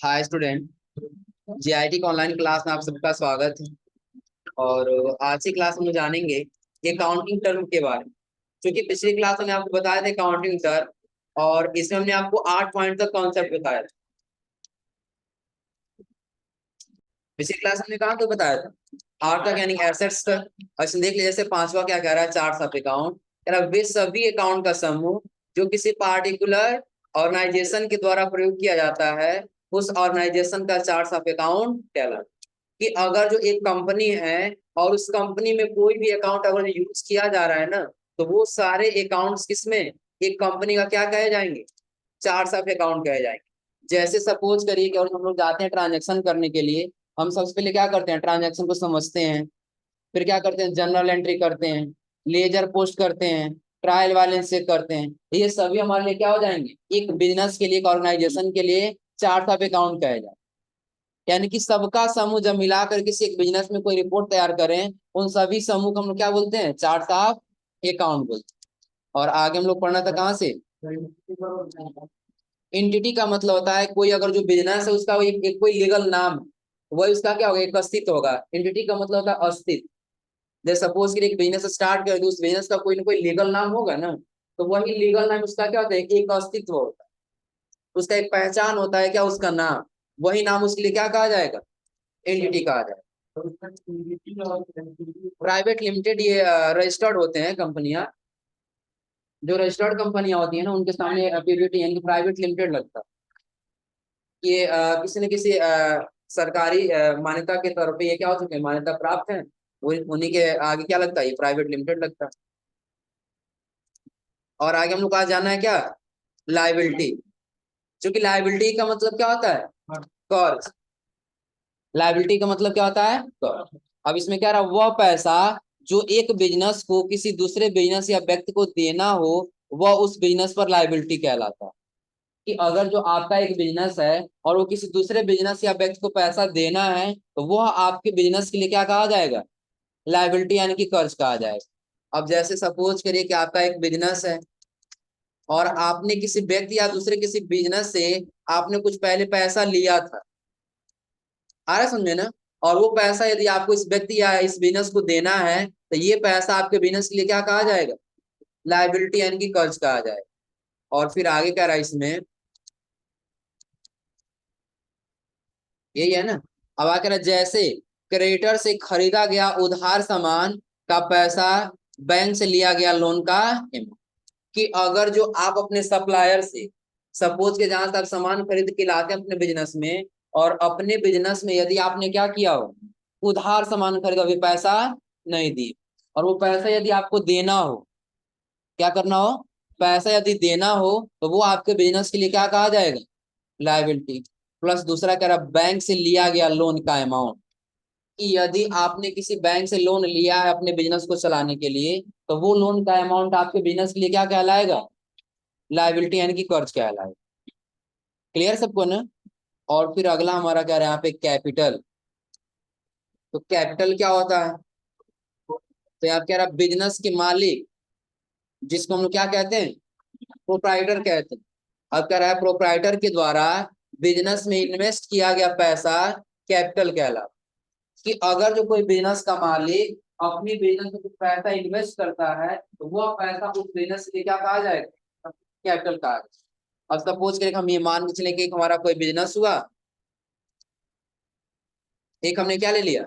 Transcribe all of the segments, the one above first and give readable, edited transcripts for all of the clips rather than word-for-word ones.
Hi student. GIT का online class में आप सबका स्वागत है। और आज की क्लास में जानेंगे अकाउंटिंग टर्म के बारे में। क्योंकि पिछली क्लास में आपको बताया था अकाउंटिंग टर्म, और इसमें हमने आपको 8 पॉइंट तक कॉन्सेप्ट बताया था। पिछली क्लास हमने कहा तो बताया था 8 तक, यानी एसेट्स तक। अच्छा देख लीजिए, जैसे पांचवा क्या कह रहा है, चार्ट्स ऑफ अकाउंट। कह रहा है वे सभी अकाउंट का समूह जो किसी पार्टिकुलर ऑर्गेनाइजेशन के द्वारा प्रयोग किया जाता है, उस ऑर्गेनाइजेशन का चार्ट्स ऑफ अकाउंट कहलाता है। कि अगर जो एक कंपनी है और उस कंपनी में कोई भी अकाउंट अगर यूज किया जा रहा है ना, तो वो सारे अकाउंट्स किसमें, एक कंपनी का क्या कहे जाएंगे, चार्ट्स ऑफ अकाउंट कहे जाएंगे। जैसे सपोज करिए कि और हम लोग जाते हैं ट्रांजेक्शन करने के लिए, हम सबसे पहले क्या करते हैं, ट्रांजेक्शन को समझते हैं। फिर क्या करते हैं, जनरल एंट्री करते हैं, लेजर पोस्ट करते हैं, ट्रायल बैलेंस चेक करते हैं। ये सभी हमारे लिए क्या हो जाएंगे, एक बिजनेस के लिए, एक ऑर्गेनाइजेशन के लिए चार्ट ऑफ अकाउंट कहे जाए। यानी कि सबका समूह जब मिलाकर किसी एक बिजनेस में कोई रिपोर्ट तैयार करें, उन सभी समूह को हम लोग क्या बोलते हैं, चार्ट ऑफ अकाउंट बोलते हैं। और आगे हम लोग पढ़ना था कहाँ से, एंटिटी का मतलब होता है कोई अगर जो बिजनेस है उसका एक कोई लीगल नाम है, वही उसका क्या होगा, एक अस्तित्व होगा। एंटिटी का मतलब होता है अस्तित्व। जैसे सपोज कि एक बिजनेस स्टार्ट कर दो, उस बिजनेस का कोई ना कोई लीगल नाम होगा ना, तो वही लीगल नाम उसका क्या होता है, एक अस्तित्व होता है। उसका एक पहचान होता है, क्या उसका नाम, वही नाम उसके लिए क्या कहा जाएगा, एंटिटी कहा जाएगा। प्राइवेट लिमिटेड ये रजिस्टर्ड होते हैं कंपनियां। जो रजिस्टर्ड कंपनियां होती है ना, उनके सामने पीवीटी यानी प्राइवेट लिमिटेड लगता है। ये किसी न किसी सरकारी मान्यता के तौर पे ये क्या हो चुके हैं, मान्यता प्राप्त है। वो उन्हीं के आगे क्या लगता है, ये प्राइवेट लिमिटेड लगता है। और आगे हम लोग कहा जाना है क्या, लाइबिलिटी। क्योंकि लाइबिलिटी का मतलब क्या होता है, कर्ज। लाइबिलिटी का मतलब क्या होता है, कर्ज। अब इसमें क्या रहा, वह पैसा जो एक बिजनेस को किसी दूसरे बिजनेस या व्यक्ति को देना हो, वह उस बिजनेस पर लाइबिलिटी कहलाता है। कि अगर जो आपका एक बिजनेस है और वो किसी दूसरे बिजनेस या व्यक्ति को पैसा देना है, तो वह आपके बिजनेस के लिए क्या कहा जाएगा, लाइबिलिटी यानी कि कर्ज कहा जाएगा। अब जैसे सपोज करिए कि आपका एक बिजनेस है और आपने किसी व्यक्ति या दूसरे किसी बिजनेस से आपने कुछ पहले पैसा लिया था, आ रहा समझे ना। और वो पैसा यदि आपको इस व्यक्ति या इस बिजनेस को देना है, तो ये पैसा आपके बिजनेस के लिए क्या कहा जाएगा, लाइबिलिटी यानी कि कर्ज कहा जाएगा। और फिर आगे क्या रहा इसमें, यही है ना। अब आकर जैसे क्रेडिटर से खरीदा गया उधार सामान का पैसा बैंक से लिया गया लोन का amount। कि अगर जो आप अपने सप्लायर से, सपोज के जहां से आप सामान खरीद के लाते हैं अपने बिजनेस में, और अपने बिजनेस में यदि आपने क्या किया हो, उधार सामान खरीदा, अभी पैसा नहीं दी, और वो पैसा यदि आपको देना हो, क्या करना हो, पैसा यदि देना हो, तो वो आपके बिजनेस के लिए क्या कहा जाएगा, लाइबिलिटी। प्लस दूसरा कह रहा बैंक से लिया गया लोन का अमाउंट। कि यदि आपने किसी बैंक से लोन लिया है अपने बिजनेस को चलाने के लिए, तो वो लोन का अमाउंट आपके बिजनेस के लिए क्या कहलाएगा, लाइबिलिटी यानी कि कर्ज कहलाएगा। क्लियर सबको ना। और फिर अगला हमारा क्या रहा, यहाँ पे कैपिटल। तो कैपिटल क्या होता है, तो यहाँ कह रहा बिजनेस के मालिक, जिसको हम लोग क्या कहते हैं, प्रोप्राइटर कहते हैं। अब कह रहा है प्रोप्राइटर के द्वारा बिजनेस में इन्वेस्ट किया गया पैसा कैपिटल कहलाता। कि अगर जो कोई बिजनेस का मालिक अपनी बिजनेस में कुछ पैसा इन्वेस्ट करता है, तो वह पैसा उस बिजनेस के लिए क्या कहा जाएगा, कैपिटल कहा जाएगा। अब सपोज करें हम ये मान के चले कि हमारा कोई बिजनेस हुआ, एक हमने क्या ले लिया,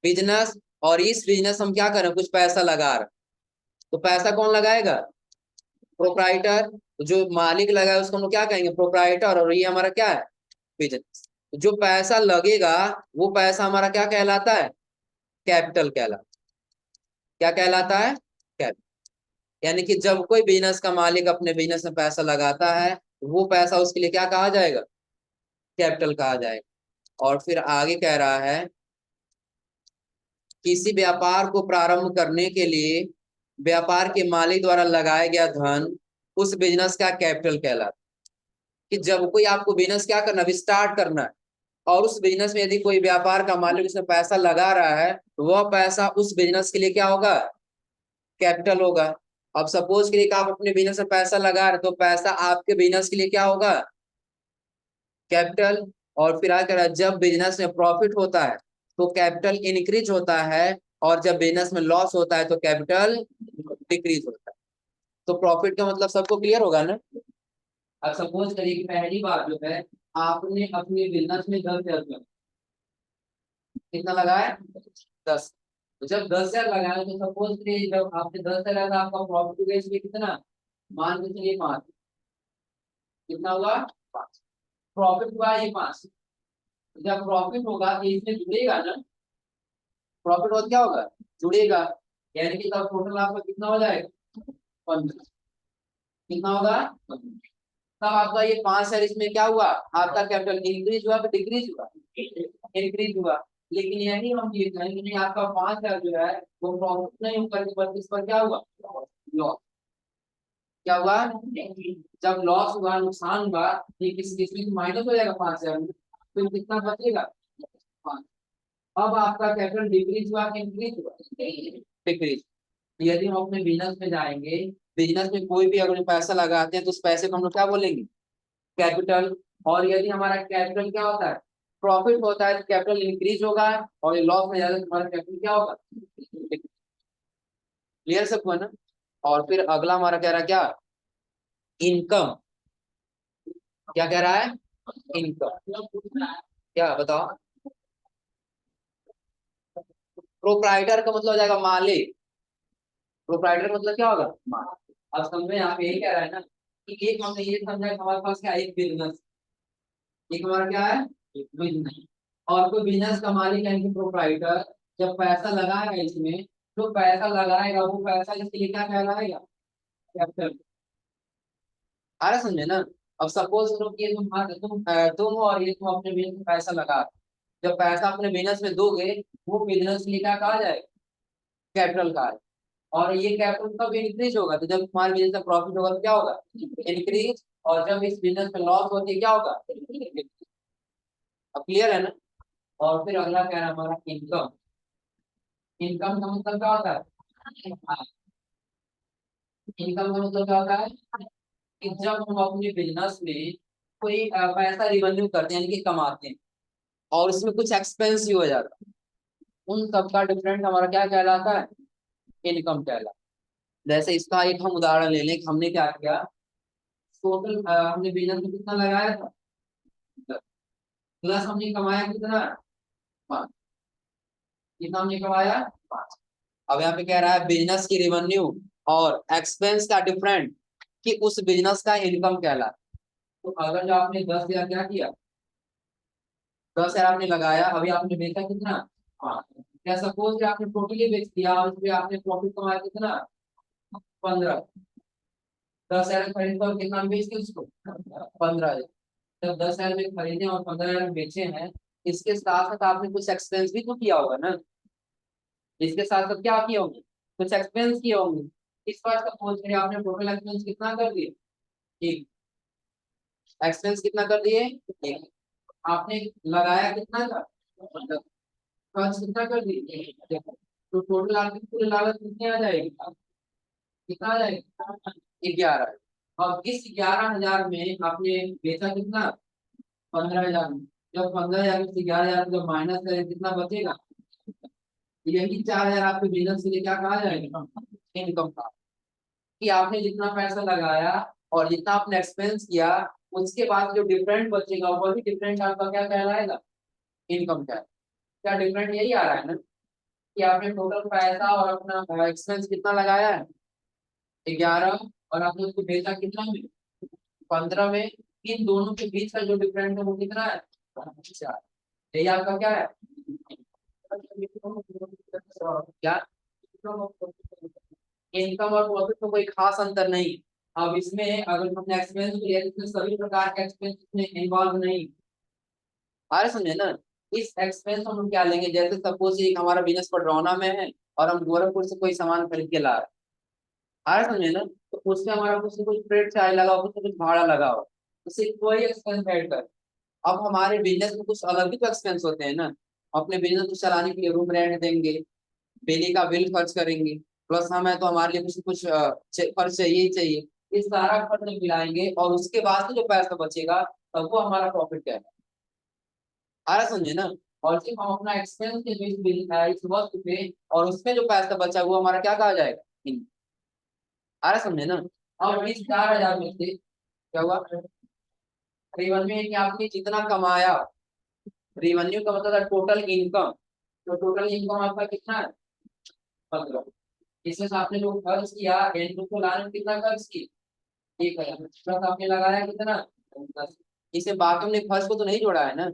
बिजनेस। और इस बिजनेस हम क्या करें, कुछ पैसा लगा रहे, तो पैसा कौन लगाएगा, प्रोप्राइटर। जो मालिक लगाए उसको हम लोग क्या कहेंगे, प्रोप्राइटर। और ये हमारा क्या है, बिजनेस। जो पैसा लगेगा वो पैसा हमारा क्या कहलाता है, कैपिटल कहलाता है। क्या कहलाता है, कैपिटल। यानी कि जब कोई बिजनेस का मालिक अपने बिजनेस में पैसा लगाता है, वो पैसा उसके लिए क्या कहा जाएगा, कैपिटल कहा जाएगा। और फिर आगे कह रहा है, किसी व्यापार को प्रारंभ करने के लिए व्यापार के मालिक द्वारा लगाया गया धन उस बिजनेस का कैपिटल कहलाता है। कि जब कोई आपको बिजनेस क्या करना है, स्टार्ट करना है, और उस बिजनेस में यदि कोई व्यापार का मालिक उसमें पैसा लगा रहा है, तो वह पैसा उस बिजनेस के लिए क्या होगा, कैपिटल होगा। अब सपोज करिए कि आप अपने बिजनेस में पैसा लगा रहे, तो पैसा आपके बिजनेस के लिए क्या होगा, कैपिटल। और फिर आगे कह रहा है जब बिजनेस में प्रॉफिट होता है तो कैपिटल इंक्रीज होता है, और जब बिजनेस में लॉस होता है तो कैपिटल डिक्रीज होता है। तो प्रॉफिट का मतलब सबको क्लियर होगा ना। अब सपोज करिए कि पहली बार जो है आपने अपने बिजनेस में 10,000 रुपया कितना लगाया, 10। तो जब 10,000 लगाया तो सपोज करिए जब आपने 10,000 लगाया तो आपका प्रॉफिट हुआ इसमें कितना, मान के चलिए 5। कितना हुआ, 5। प्रॉफिट हुआ ये 5। जब प्रॉफिट होगा तो इसमें जुड़ेगा ना, प्रॉफिट और क्या होगा, जुड़ेगा। यानी कि तब टोटल आपका कितना हो जाएगा, 15। कितना होगा, 15। तब आपका ये 5 शेयर इसमें क्या हुआ, आपका कैपिटल इंक्रीज हुआ कि डिक्रीज हुआ, इंक्रीज हुआ। लेकिन यही हम ये कहेंगे नहीं, आपका 5,000 जो है वो प्रॉफिट नहीं होकर के बल्कि इस पर क्या हुआ, लॉस। क्या हुआ, जब लॉस हुआ, नुकसान हुआ, ये किस किसमें माइनस हो जाएगा 5,000 में, तो कितना बचेगा, 5। अब आपका कैपिटल डिक्रीज हुआ कि इंक्रीज हुआ, डिक्रीज। यदि हम अपने बिजनेस में जाएंगे, बिजनेस में कोई भी अगर पैसा लगाते हैं तो उस पैसे को हम लोग क्या बोलेंगे, कैपिटल। और यदि हमारा कैपिटल क्या होता है, प्रॉफिट होता है तो कैपिटल इंक्रीज होगा, और ये लॉस में जाता है तो हमारा कैपिटल क्या होगा, क्लियर सबको है ना। और फिर अगला हमारा कह रहा है क्या, इनकम। क्या कह रहा है, इनकम। क्या बताओ, प्रोप्राइटर का मतलब हो जाएगा मालिक। प्रोप्राइटर का मतलब क्या होगा, मालिक। अब समझे, यहाँ पे यही कह रहा है ना कि एक हमने ये समझा कि हमारे पास क्या है, एक बिजनेस। एक हमारा क्या है, बिजनेस। और कोई बिजनेस का मालिक यानी कि प्रोप्राइटर जब पैसा लगाएगा इसमें, तो पैसा लगाएगा वो पैसा इसके लिए क्या कहलाएगा, कैपिटल। आ रहा समझे ना। अब सपोज करो कि ये तुम और ये तुम अपने बिजनेस में पैसा लगा, जब पैसा अपने बिजनेस में दोगे, वो बिजनेस के लिए क्या कहा जाएगा, कैपिटल कहा जाएगा। और ये कैपिटल कब इंक्रीज होगा, तो जब तुम्हारे बिजनेस में प्रॉफिट होगा तो क्या होगा, इंक्रीज। और जब इस बिजनेस में लॉस होती है क्या होगा, अब क्लियर है ना। और फिर अगला कह रहा है हमारा इनकम। इनकम का मतलब क्या होता है, इनकम का मतलब क्या होता है कि जब हम अपने बिजनेस में कोई पैसा रिवेन्यू करते हैं यानी कि कमाते हैं, और उसमें कुछ एक्सपेंस भी हो जाता है, उन सब का डिफरेंट हमारा क्या कहलाता है, इनकम कहलाता है। जैसे इसका एक हम उदाहरण ले लें कि हमने क्या किया, टोटल हमने बिजनेस में कितना लगाया था, प्लस हमने कमाया कितना, 5। कितना हमने कमाया, 5। अब यहाँ पे कह रहा है बिजनेस की रेवेन्यू और एक्सपेंस का डिफरेंट, कि उस बिजनेस का इनकम कहलाता है। तो अगर जो आपने 10,000 क्या किया, 10,000 आपने लगाया, अभी आपने बेचा कितना, 5। क्या सपोज कि आपने टोटली बेच दिया और उसमें आपने प्रॉफिट कमाया कितना, 15। 10,000 खरीद कर कितना में बेच दिया उसको, 15,000। जब 10,000 में खरीदे और 15,000 में बेचे हैं, इसके साथ साथ आपने कुछ एक्सपेंस भी तो किया होगा ना, इसके साथ साथ क्या किए होंगे, कुछ एक्सपेंस किए होंगे। इस बार सपोज करिए आपने टोटल एक्सपेंस कितना कर दिए, एक। एक्सपेंस कितना कर दिए, एक। आपने लगाया कितना था, मतलब खर्च कितना कर दिए, एक। तो टोटल आपकी पूरी लागत कितनी आ जाएगी, कितना आ जाएगा, 11। अब इस 11,000 में आपने बेचा कितना, 15,000 में। जब 15,000 में से 11,000 जब माइनस करें कितना बचेगा, यही 4,000 आपके बिजनेस के लिए क्या कहा जाएगा, इनकम का। कि आपने जितना पैसा लगाया और जितना आपने एक्सपेंस किया, उसके बाद जो डिफरेंट बचेगा वही डिफरेंट आपका क्या कहलाएगा, इनकम का। क्या डिफरेंट यही आ रहा है ना, कि आपने टोटल पैसा और अपना एक्सपेंस कितना लगाया है, 11, और आपने उसको बेचा कितना में, 15 में। इन दोनों के बीच का जो डिफरेंस है वो कितना है, 4। यही आपका क्या है, क्या, इनकम और प्रॉफिट में कोई खास अंतर नहीं। अब इसमें अगर हमने एक्सपेंस लिया तो इसमें सभी प्रकार के एक्सपेंस इसमें इन्वॉल्व नहीं आ रहे, समझे ना। इस एक्सपेंस हम क्या लेंगे, जैसे सपोज एक हमारा बिजनेस पडरौना में है और हम गोरखपुर से कोई सामान खरीद के ला रहे हैं, आ रहे समझे ना। तो उससे हमारा कुछ न कुछ फ्रेट चार्ज लगा हो, कुछ न कुछ भाड़ा लगा हो, उससे कोई एक्सपेंस ऐड कर। अब हमारे बिजनेस में कुछ अलग भी तो एक्सपेंस होते हैं ना, अपने बिजनेस को चलाने के लिए रूम रेंट देंगे, बिजली का बिल खर्च करेंगे, प्लस हमें तो हमारे लिए कुछ कुछ खर्च चाहिए ही चाहिए। इस सारा खर्च मिलाएंगे और उसके बाद से जो पैसा बचेगा तब वो हमारा प्रॉफिट है। आ रहा समझे ना। और सिर्फ हम अपना एक्सपेंस के जो इस वस्तु पे और उसमें जो पैसा बचा हुआ हमारा क्या कहा जाएगा, आ रहा समझे ना। और इस 4,000 में से क्या हुआ, रेवेन्यू है कि आपने जितना कमाया, रेवेन्यू का मतलब टोटल इनकम, तो टोटल इनकम आपका कितना है 15। इसमें से आपने जो खर्च किया एंड को लाने में कितना खर्च की 1,000 प्लस आपने लगाया कितना 10। इसे बाकी हमने खर्च को तो नहीं जोड़ा है ना।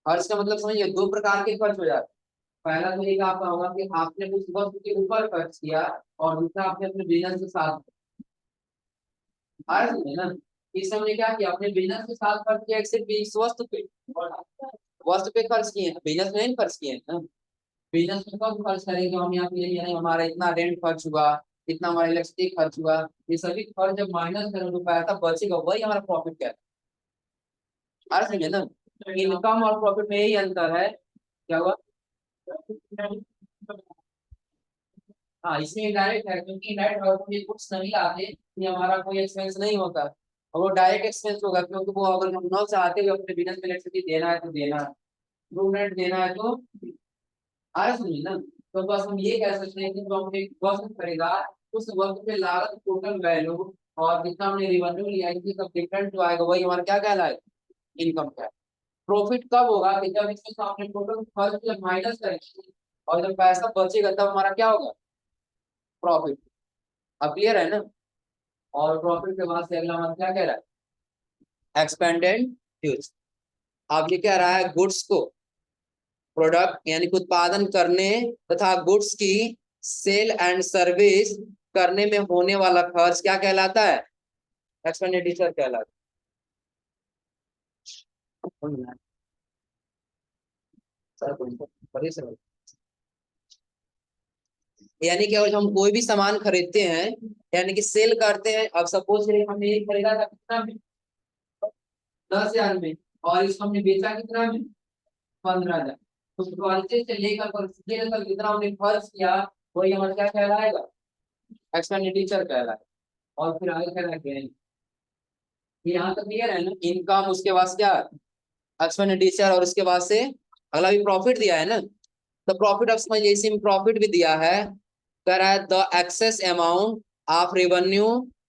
खर्च का मतलब समझिए दो प्रकार के खर्च हो जाते हैं। पहला तो एक आपका होगा कि आपने उस वस्तु के ऊपर खर्च किया और दूसरा आपने अपने बिजनेस के साथ, आ रहा है ना। इस हमने क्या किया, अपने बिजनेस के साथ खर्च किया सिर्फ इस वस्तु पे, और वस्तु पे खर्च किए, बिजनेस में नहीं खर्च किए ना। बिजनेस में कब खर्च करेंगे हम, यहाँ पे यानी हमारा इतना रेंट खर्च हुआ, इतना हमारा इलेक्ट्रिसिटी खर्च हुआ, ये सभी खर्च जब माइनस करें तो पैसा बचेगा, वही हमारा प्रॉफिट क्या है, आ रहा समझे ना। इनकम और प्रॉफिट में यही अंतर है, क्या हुआ। हाँ इसमें इनडायरेक्ट है, क्योंकि इनडायरेक्ट अगर हम ये कुछ नहीं लाते ये हमारा कोई एक्सपेंस नहीं होता, और वो डायरेक्ट एक्सपेंस होगा, क्योंकि वो अगर हम न चाहते हुए अपने बिजनेस में इलेक्ट्रिसिटी देना है तो देना है, रूम रेंट देना है तो आया समझे ना। तो बस हम ये कह सकते हैं कि जो हमने वस्तु खरीदा उस वस्तु पे लागत टोटल वैल्यू और जितना हमने रिवेन्यू लिया इसके सब डिफरेंट जो आएगा वही हमारा क्या कहलाएगा, इनकम का। प्रॉफिट कब होगा कि जब इसमें से आपने टोटल खर्च जब माइनस करेंगे और जब पैसा बचेगा तब हमारा क्या होगा, प्रॉफिट। अब क्लियर है ना। और प्रॉफिट के बाद से अगला हमारा क्या कह रहा है, एक्सपेंडेड यूज। अब ये कह रहा है गुड्स को, प्रोडक्ट यानी कि उत्पादन करने तथा गुड्स की सेल एंड सर्विस करने में होने वाला खर्च क्या कहलाता है, एक्सपेंडिचर कहलाता है। यानी कि अगर हम कोई भी सामान खरीदते हैं यानी कि सेल करते हैं, अब सपोज हमने ये खरीदा था कितना में, 10,000 में, और इसको हमने बेचा कितना में, 15,000। तो क्वालिटी से लेकर जितना हमने खर्च किया वही हमारा क्या कहलाएगा, एक्सपेंडिचर कहलाएगा। और फिर आगे क्या कहते हैं, यहाँ तक क्लियर है ना। इनकम उसके बाद क्या, एक्सपेंडिचर, और उसके बाद से अगला भी प्रॉफिट दिया है ना। तो प्रॉफिट, अब समझिए इसी में प्रॉफिट भी दिया है, कह रहा है the excess amount of revenue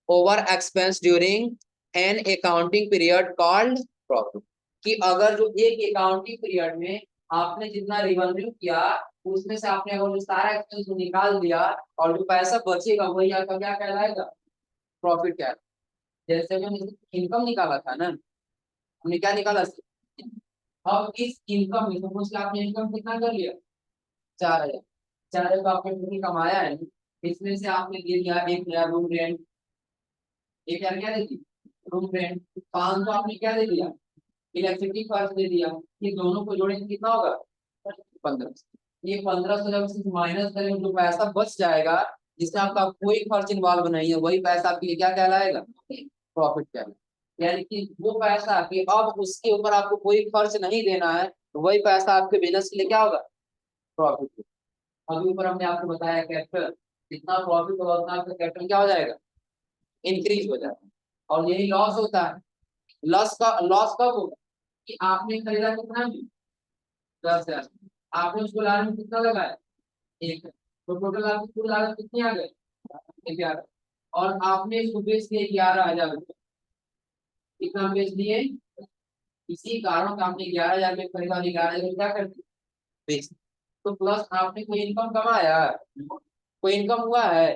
over expense during an accounting period called profit. कि अगर जो एक अकाउंटिंग पीरियड में आपने जितना रेवेन्यू किया उसमें से आपने अगर जो सारा एक्सपेंस निकाल दिया और जो पैसा बचेगा वही आपका क्या कहलाएगा, प्रॉफिट क्या। जैसे हमने इनकम निकाला था ना, हमने क्या निकाला, अब इस इनकम में सपोज आपने इनकम कितना कर लिया, 4,000। 4,000 आपने टोटल कमाया है, इसमें से आपने दे दिया 1,000 रूम रेंट, 1,000 क्या दे दी रूम रेंट, 500 आपने क्या दे दिया इलेक्ट्रिसिटी खर्च दे दिया। ये दोनों को जोड़ेंगे कितना होगा 15। ये 15 से जब माइनस करेंगे जो पैसा बच जाएगा जिसमें आपका कोई खर्च इन्वॉल्व नहीं है वही पैसा आपके लिए क्या कहलाएगा, प्रॉफिट कहलाएगा। यानी कि वो पैसा कि अब उसके ऊपर आपको कोई खर्च नहीं देना है तो वही पैसा आपके बिजनेस के लिए क्या होगा, प्रॉफिट। अभी ऊपर हमने आपको बताया कैपिटल, जितना प्रॉफिट होगा उतना आपका कैपिटल क्या हो जाएगा, इंक्रीज हो जाएगा। और यही लॉस होता है। लॉस कब होगा कि आपने खरीदा कितना में, 10,000, आपने उसको लाने में कितना लगाया, 1, तो टोटल आपकी कुल लागत कितनी आ गई 11, और आपने इसको बेच दिए 11,000 रुपये, कितना बेच दिए, इसी कारण से आपने 11,000 में खरीदा, 11,000 क्या कर दिया, बेच। तो प्लस आपने कोई इनकम कमाया, कोई इनकम हुआ है,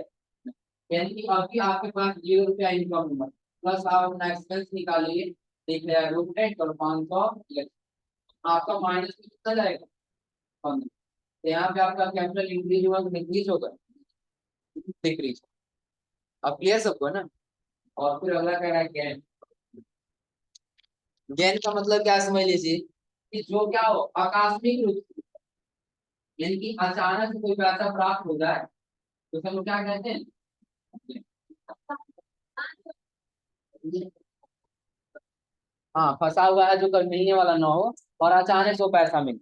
यानी कि अभी आपके पास 0 रुपया इनकम हुआ, प्लस आप अपना एक्सपेंस निकालिए, देख लिया रूम रेंट और 500, आपका माइनस में कितना जाएगा 15। तो यहाँ पे आपका कैपिटल इंक्रीज हुआ तो डिक्रीज होगा, डिक्रीज। अब क्लियर सबको है ना। और फिर अगला कह रहा है गेन। गेन का मतलब क्या समझ लीजिए कि जो क्या हो आकस्मिक रूप से, यानी कि अचानक से कोई पैसा प्राप्त हो जाए तो हम क्या कहते हैं, हाँ फंसा हुआ है जो कल मिलने वाला ना हो और अचानक से वो पैसा मिले।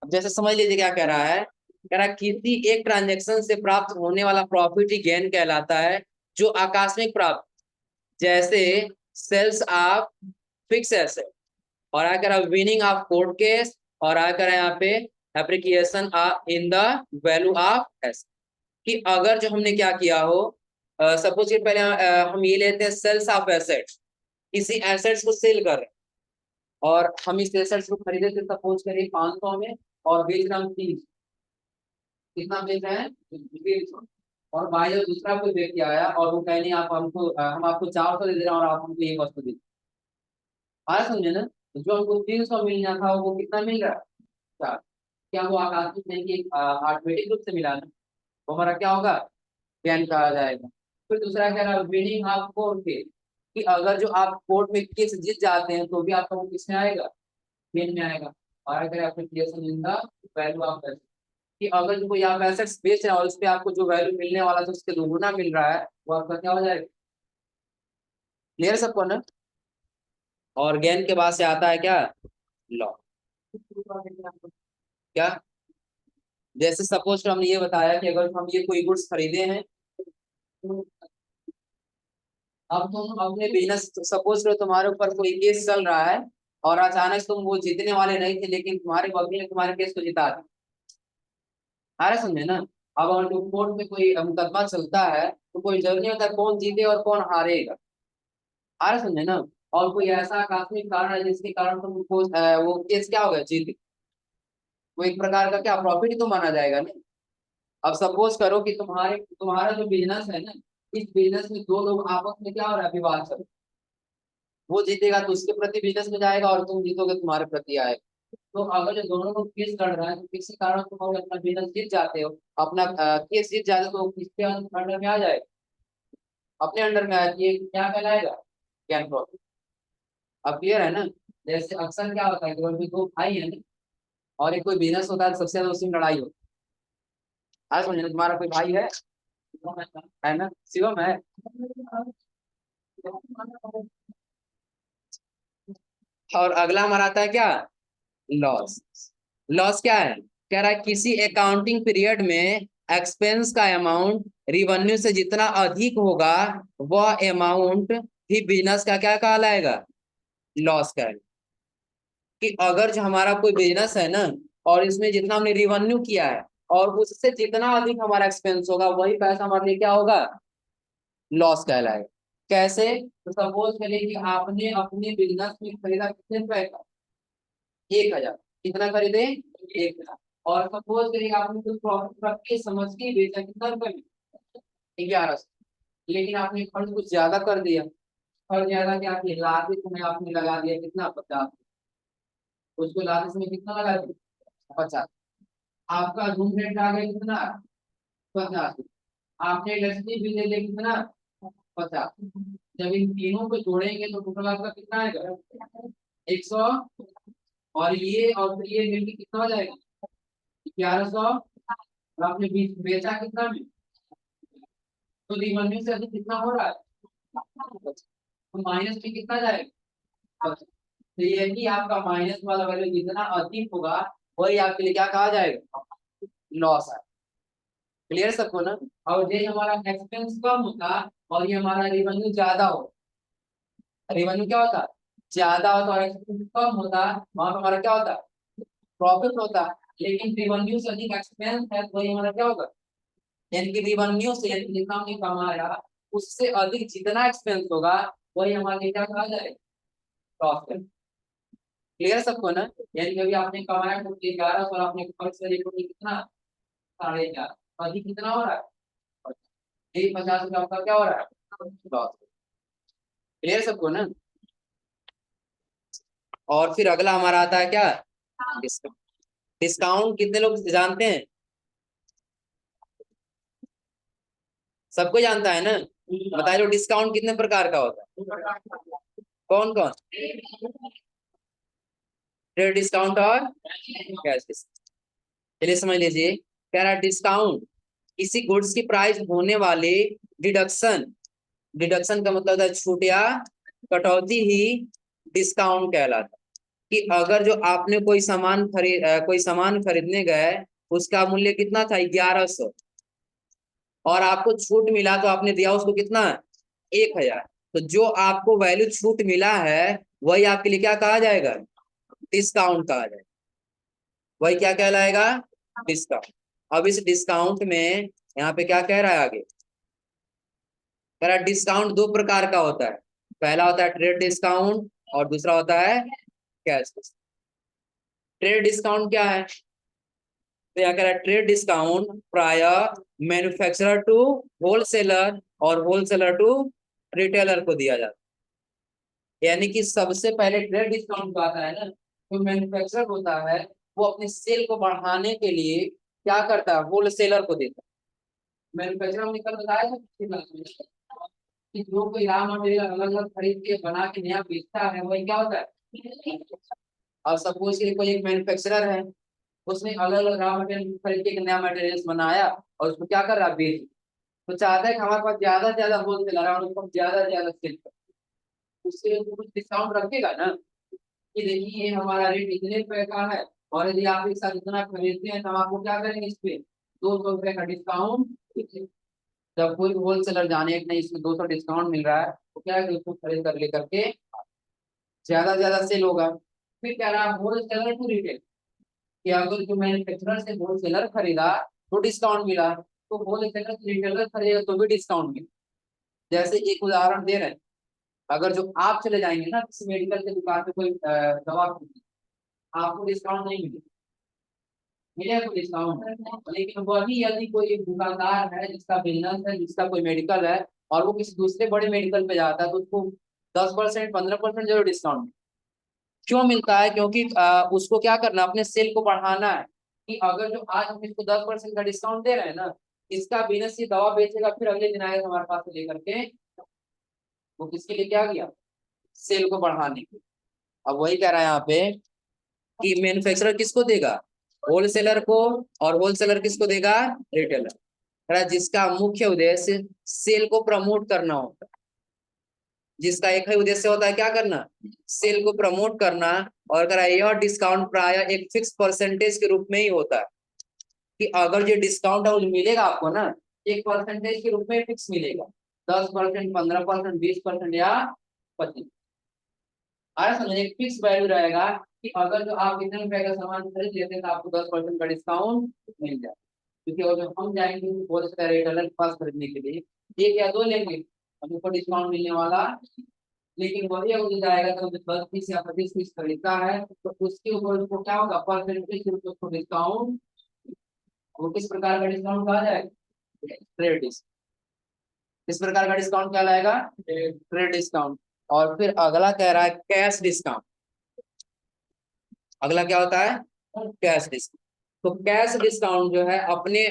अब जैसे समझ लीजिए क्या कह रहा है, कह रहा है किसी एक ट्रांजेक्शन से प्राप्त होने वाला प्रॉफिट ही गेन कहलाता है जो आकस्मिक प्राप्त, जैसे सेल्स ऑफ फिक्स एसेट और आया करा विनिंग ऑफ कोर्ट केस, और आया करा यहाँ पे appreciation in the value of asset. कि अगर जो हमने क्या किया हो, सपोज कि पहले हम ये लेते हैं सेल्स ऑफ एसेट्स, किसी एसेट्स को सेल कर रहे हैं और हम इस एसेट्स को खरीदे थे सपोज करिए 500 में और बेच रहे हम 300, कितना बेच रहे हैं 300। और बाई जब दूसरा कोई व्यक्ति आया और वो कहने आप हमको हम आपको 400 दे दे रहे हैं और आप हमको ये वस्तु दे, आया समझे ना। तो जो हमको 300 मिलना था वो कितना मिल रहा है 4। क्या वो आकस्मिक नहीं कि ऑटोमेटिक रूप से मिला ना, वो हमारा क्या होगा ज्ञान कहा जाएगा। फिर दूसरा क्या रहा विनिंग ऑफ कोर्ट के, कि अगर जो आप कोर्ट में केस जीत जाते हैं तो भी आपका वो किसमें आएगा गेन में आएगा। और अगर appreciation in the value of asset, कि अगर जो कोई आप एसेट्स बेच रहे हैं और उस पे आपको जो वैल्यू मिलने वाला था उसके दोगुना मिल रहा है, वो आपका क्या हो जाएगा। क्लियर सबको ना। और गेन के बाद से आता है क्या लॉ। क्या जैसे सपोज हमने ये बताया कि अगर हम ये कोई गुड्स खरीदे हैं, अब तुम अपने बिजनेस सपोज करो तुम्हारे ऊपर कोई केस चल रहा है और अचानक तुम वो जीतने वाले नहीं थे, लेकिन तुम्हारे वकील ने तुम्हारे केस को जिता दिया। आ रहा समझे ना। अब अगर जो कोर्ट में कोई मुकदमा चलता है तो कोई जरूरी नहीं होता कौन जीते और कौन हारेगा। आ रहा समझे ना। और कोई ऐसा आकस्मिक कारण है जिसके कारण तुमको वो केस क्या होगा जीत, वो एक प्रकार का क्या प्रॉफिट ही तो माना जाएगा ना। अब सपोज करो कि तुम्हारा जो बिजनेस है ना, इस बिजनेस में दो लोग आपस में क्या हो रहा है विवाद चल रहा है। वो जीतेगा तो उसके प्रति बिजनेस में जाएगा और तुम जीतोगे तुम्हारे प्रति आएगा। तो अगर जो दोनों लोग केस लड़ रहे हैं तो किसी कारण तुम अगर अपना बिजनेस जीत जाते हो, अपना केस जीत जाते हो तो किसके अंडर में आ जाएगा, अपने अंडर में आती है, क्या कहलाएगा ज्ञान प्रॉफिट। अब क्लियर है ना। जैसे अक्सर क्या होता है कि दो भाई है ना और एक कोई बिजनेस होता है तो सबसे ज्यादा उसी में लड़ाई होती है। आज समझे ना, तुम्हारा कोई भाई है ना, शिवम है। और अगला हमारा आता है क्या लॉस। लॉस क्या है, कह रहा है किसी अकाउंटिंग पीरियड में एक्सपेंस का अमाउंट रिवेन्यू से जितना अधिक होगा वह अमाउंट ही बिजनेस का क्या कहलाएगा लॉस का है। कि अगर जो हमारा कोई बिजनेस है ना और इसमें जितना हमने रिवेन्यू किया है और उससे जितना अधिक हमारा एक्सपेंस होगा वही पैसा हमारे लिए क्या होगा लॉस कहलाएगा। कैसे, तो सपोज करिए कि आपने अपने बिजनेस में खरीदा कितने रुपए का 1000, कितना खरीदे 1000। और सपोज करिए आपने कुछ प्रॉफिट रख के समझ के बेचा कितना रुपए में 1100, लेकिन आपने खर्च कुछ ज्यादा कर दिया। खर्च ज्यादा क्या किया लागत में आपने लगा दिया कितना 50, उसको लागत में कितना लगा दिया 50। आपका रूम रेंट आ गया कितना 50, आपने इलेक्ट्रिसिटी बिल दे दिया कितना 50। जब इन तीनों को जोड़ेंगे तो टोटल आपका कितना आएगा 100। और फिर ये मिलके कितना हो जाएगा 1100। और आपने बेचा कितना में, तो रिवेन्यू से अधिक कितना हो रहा है तो माइनस में कितना जाएगा। तो ये कि आपका माइनस वाला वैल्यू जितना अधिक होगा वही आपके लिए क्या कहा जाएगा लॉस है। क्लियर सबको ना। और ये हमारा एक्सपेंस कम होता और ये हमारा रिवेन्यू ज्यादा हो, रिवेन्यू क्या होता ज्यादा होता और एक्सपेंस कम होता, वहां पर हमारा क्या होता प्रॉफिट होता। लेकिन रिवेन्यू से अधिक एक्सपेंस है तो वही हमारा क्या होगा, यानी कि रिवेन्यू से यानी जितना हमने कमाया उससे अधिक जितना एक्सपेंस होगा वही हमारे लिए क्या कहा जाए प्रॉफिट। क्लियर सबको ना। यानी कि अभी आपने कमाया कुछ 1100 और आपने खर्च करे कुछ कितना 11.5, अधिक कितना हो रहा है 50 रुपया आपका क्या हो रहा है लॉस। क्लियर सबको ना। और फिर अगला हमारा आता है क्या डिस्काउंट। डिस्काउंट कितने लोग जानते हैं, सबको जानता है ना। बताइए लो डिस्काउंट कितने प्रकार का होता है, कौन कौन, ट्रेड डिस्काउंट और कैश डिस्काउंट। चलिए समझ लीजिए, कह रहा डिस्काउंट किसी गुड्स की प्राइस होने वाले डिडक्शन, डिडक्शन का मतलब है छूट या कटौती ही डिस्काउंट कहलाता। कि अगर जो आपने कोई सामान खरीदने गए उसका मूल्य कितना था 1100 और आपको छूट मिला तो आपने दिया उसको कितना 1000, तो जो आपको वैल्यू छूट मिला है वही आपके लिए क्या कहा जाएगा डिस्काउंट कहा जाए, वही क्या कहलाएगा, डिस्काउंट। अब इस डिस्काउंट में यहाँ पे क्या कह रहा है आगे, कह रहा है डिस्काउंट दो प्रकार का होता है, पहला होता है ट्रेड डिस्काउंट और दूसरा होता है कैश डिस्काउंट। ट्रेड डिस्काउंट क्या है, तो यहाँ कह रहा है ट्रेड डिस्काउंट प्राय मैन्युफैक्चरर टू होलसेलर और होलसेलर टू रिटेलर को दिया जाता है। यानी कि सबसे पहले ट्रेड डिस्काउंट आता है ना, तो मैन्युफैक्चरर होता है वो अपने सेल को बढ़ाने के लिए क्या करता है, होलसेलर को देता है। मैन्युफैक्चरर हमने कल बताया था पिछली क्लास में कि जो कोई रॉ मटेरियल अलग अलग खरीद के बना के नया बेचता है वही क्या होता है। और सपोज कि कोई एक मैन्युफैक्चरर है, उसने अलग अलग रॉ मटेरियल खरीद के नया मटेरियल बनाया और उसको क्या कर रहा है, बेच, तो चाहता है कि हमारे पास ज्यादा से ज्यादा होलसेलर है और उसको ज्यादा से ज्यादा सेल कर, उसके लिए तो कुछ डिस्काउंट रखेगा ना, कि देखिए ये हमारा रेट इतने रुपए का है और यदि आप एक साथ इतना खरीदते हैं तो हम आपको क्या करेंगे, इस पे 200 रुपए का डिस्काउंट। जब कोई होलसेलर जाने कि नहीं इसमें 200 डिस्काउंट मिल रहा है, तो क्या है कि उसको खरीद कर लेकर के ज्यादा ज्यादा सेल होगा। फिर क्या रहा, होलसेलर टू रिटेल, कि अगर जो मैन्युफैक्चरर से होलसेलर खरीदा तो डिस्काउंट मिला, तो होलसेलर से रिटेलर खरीदेगा तो भी डिस्काउंट मिला। जैसे एक उदाहरण दे रहे हैं, अगर जो आप चले जाएंगे ना किसी मेडिकल की दुकान पे कोई दवा खरीदने, आपको डिस्काउंट नहीं मिलेगा, मिलेगा कोई डिस्काउंट, लेकिन वही यदि कोई एक दुकानदार है जिसका बिजनेस है, जिसका कोई मेडिकल है और वो किसी दूसरे बड़े मेडिकल पे जाता है तो उसको 10% 15% जरूर डिस्काउंट क्यों मिलता है, क्योंकि उसको क्या करना, अपने सेल को बढ़ाना है। कि अगर जो आज हम इसको 10% का डिस्काउंट दे रहे हैं ना, इसका बिजनेस ये दवा बेचेगा, फिर अगले दिन आएगा हमारे पास से लेकर के, वो किसके लिए क्या किया, सेल को बढ़ाने के लिए। अब वही कह रहा है यहाँ पे कि मैन्युफैक्चरर किसको देगा, होलसेलर को, और होलसेलर किसको देगा, रिटेलर। कह रहा है जिसका मुख्य उद्देश्य सेल को प्रमोट करना होता है, जिसका एक ही उद्देश्य होता है क्या करना, सेल को प्रमोट करना। और कह रहा है यह डिस्काउंट प्राय एक फिक्स परसेंटेज के रूप में ही होता है, कि अगर जो डिस्काउंट है वो मिलेगा आपको ना, एक परसेंटेज के रूप में फिक्स मिलेगा, 10%, 15%, 20% या 25। आया समझ, एक फिक्स वैल्यू रहेगा कि अगर जो आप इतने रुपए का सामान खरीद लेते हैं तो आपको 10% का डिस्काउंट मिल जाए। क्योंकि और जब हम जाएंगे होलसेलर रिटेलर के पास खरीदने के लिए, एक या दो लेंगे, हमको डिस्काउंट मिलने वाला, लेकिन वही अगर जाएगा तो 10 पीस या 25 पीस खरीदता है तो उसके ऊपर उसको क्या होगा, परसेंटेज के ऊपर उसको डिस्काउंट। वो किस प्रकार का डिस्काउंट कहा जाएगा, ट्रेड डिस्काउंट। किस प्रकार का डिस्काउंट कहलाएगा, ट्रेड डिस्काउंट। और फिर अगला कह रहा है कैश डिस्काउंट। अगला क्या होता है, कैश डिस्काउंट। तो कैश डिस्काउंट जो है अपने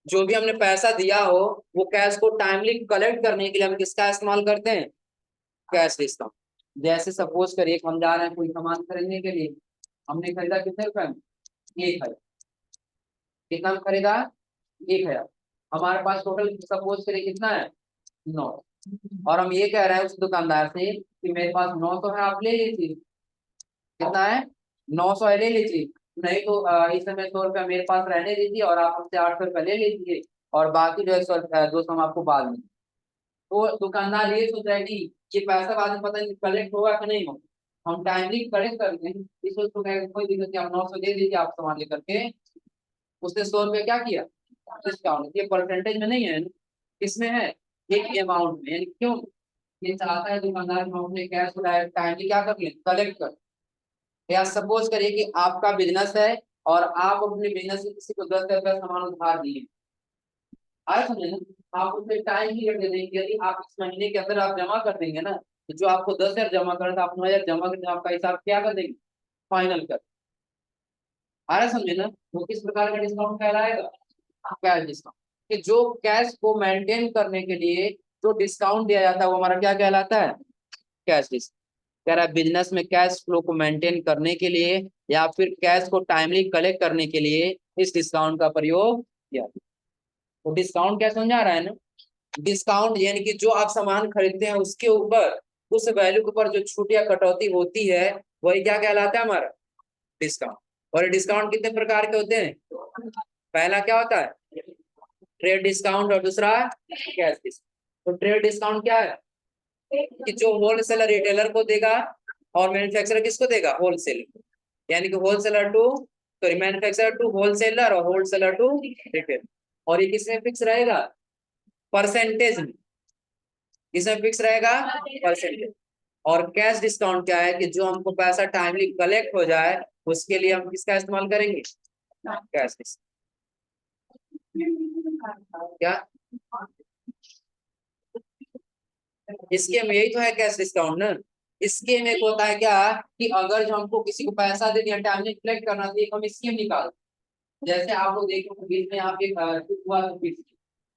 जो भी हमने पैसा दिया हो वो कैश को टाइमली कलेक्ट करने के लिए हम किसका इस्तेमाल करते हैं, कैश डिस्काउंट। जैसे सपोज करिए हम जा रहे हैं कोई सामान खरीदने के लिए, हमने खरीदा कितने रुपए में, 1,000। कितना खरीदा, 1,000। हमारे पास टोटल सपोज करिए कितना है, 9। और हम ये कह रहे हैं उस दुकानदार से कि मेरे पास 900 है, आप ले लीजिए। कितना है, 900 है, ले लीजिए। नहीं तो इस समय 100 रुपया मेरे पास रहने दीजिए और आप हमसे 800 रुपया ले लीजिए, और बाकी जो है 200 हम आपको बाद में। तो दुकानदार ये सोच रहा है कि ये पैसा बाद में पता नहीं कलेक्ट होगा कि नहीं होगा, हम टाइमली कलेक्ट करते हैं, इसको उसको कोई दिक्कत नहीं, आप 900 दे दीजिए, आप सामान लेकर के। उसने 100 रुपया क्या किया, डिस्काउंट। ये परसेंटेज में नहीं है, किसमें है, एक अमाउंट में। यानी क्यों, ये चाहता है दुकानदार हम अपने कैश को टाइमली क्या कर ले, कलेक्ट कर। या सपोज करिए कि आपका बिजनेस है और आप अपने बिजनेस से किसी को 10,000 सामान उधार दिए, आया समझे ना, आप उसमें टाइम पीरियड दे देंगे, यदि आप इस महीने के अंदर आप जमा कर देंगे ना, तो जो आपको 10,000 जमा करना था, आप 9,000 जमा करके आपका हिसाब क्या कर देंगे, फाइनल कर। आया समझे ना, वो किस प्रकार का डिस्काउंट कहलाएगा, कैश डिस्काउंट। कि जो कैश को मेंटेन करने के लिए जो डिस्काउंट दिया जाता है वो हमारा क्या कहलाता है, कैश डिस्काउंट। कह रहा है बिजनेस में कैश फ्लो को मेंटेन करने के लिए या फिर कैश को टाइमली कलेक्ट करने के लिए इस डिस्काउंट का प्रयोग किया। तो डिस्काउंट क्या समझा रहा है ना, डिस्काउंट यानी कि जो आप सामान खरीदते हैं उसके ऊपर, उस वैल्यू के ऊपर जो छूट या कटौती होती है वही क्या कहलाता है, हमारा डिस्काउंट। और डिस्काउंट कितने प्रकार के होते हैं, पहला क्या होता है, ट्रेड डिस्काउंट, और दूसरा कैश डिस्काउंट। तो ट्रेड डिस्काउंट क्या है, कि जो होलसेलर रिटेलर को देगा और मैन्युफैक्चरर किसको देगा? होलसेल। यानी कि wholesaler to, sorry manufacturer to wholesaler और होलसेलर टू रिटेल। और ये किसमें फिक्स रहेगा? परसेंटेज में। किसमें फिक्स रहेगा? परसेंटेज। और कैश डिस्काउंट क्या है कि जो हमको पैसा टाइमली कलेक्ट हो जाए उसके लिए हम किसका इस्तेमाल करेंगे? Cash discount. क्या इसके में यही तो है कैश डिस्काउंट ना। इसके में होता है क्या कि अगर जो हमको किसी को पैसा दे दिया टाइमली कलेक्ट करना चाहिए हम स्कीम निकाल। जैसे आप लोग देखो बीच में आप एक हुआ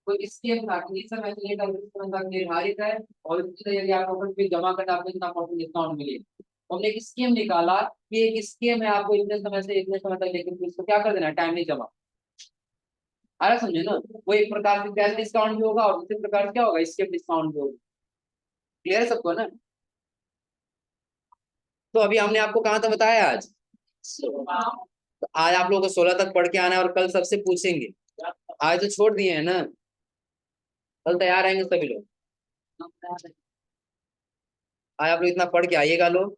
तो स्कीम था कि इस समय से लेकर इस समय तक निर्धारित है और इसकी यदि आप पे जमा करना आपको इतना परसेंट डिस्काउंट मिलेगा। तो हमने एक स्कीम निकाला कि एक स्कीम है आपको इतने समय से इतने समय तक, लेकिन इसको क्या कर देना है? टाइमली जमा। आ रहा समझे ना? वो एक प्रकार से कैश डिस्काउंट भी होगा और दूसरे प्रकार से क्या होगा? स्कीम डिस्काउंट भी होगा। क्लियर है सबको ना? तो अभी हमने आपको कहाँ तक बताया आज? तो आज आप लोगों को 16 तक पढ़ के आना है और कल सबसे पूछेंगे। आज तो छोड़ दिए हैं ना, कल तैयार रहेंगे सभी लोग। आज आप लोग इतना पढ़ के आइएगा लोग।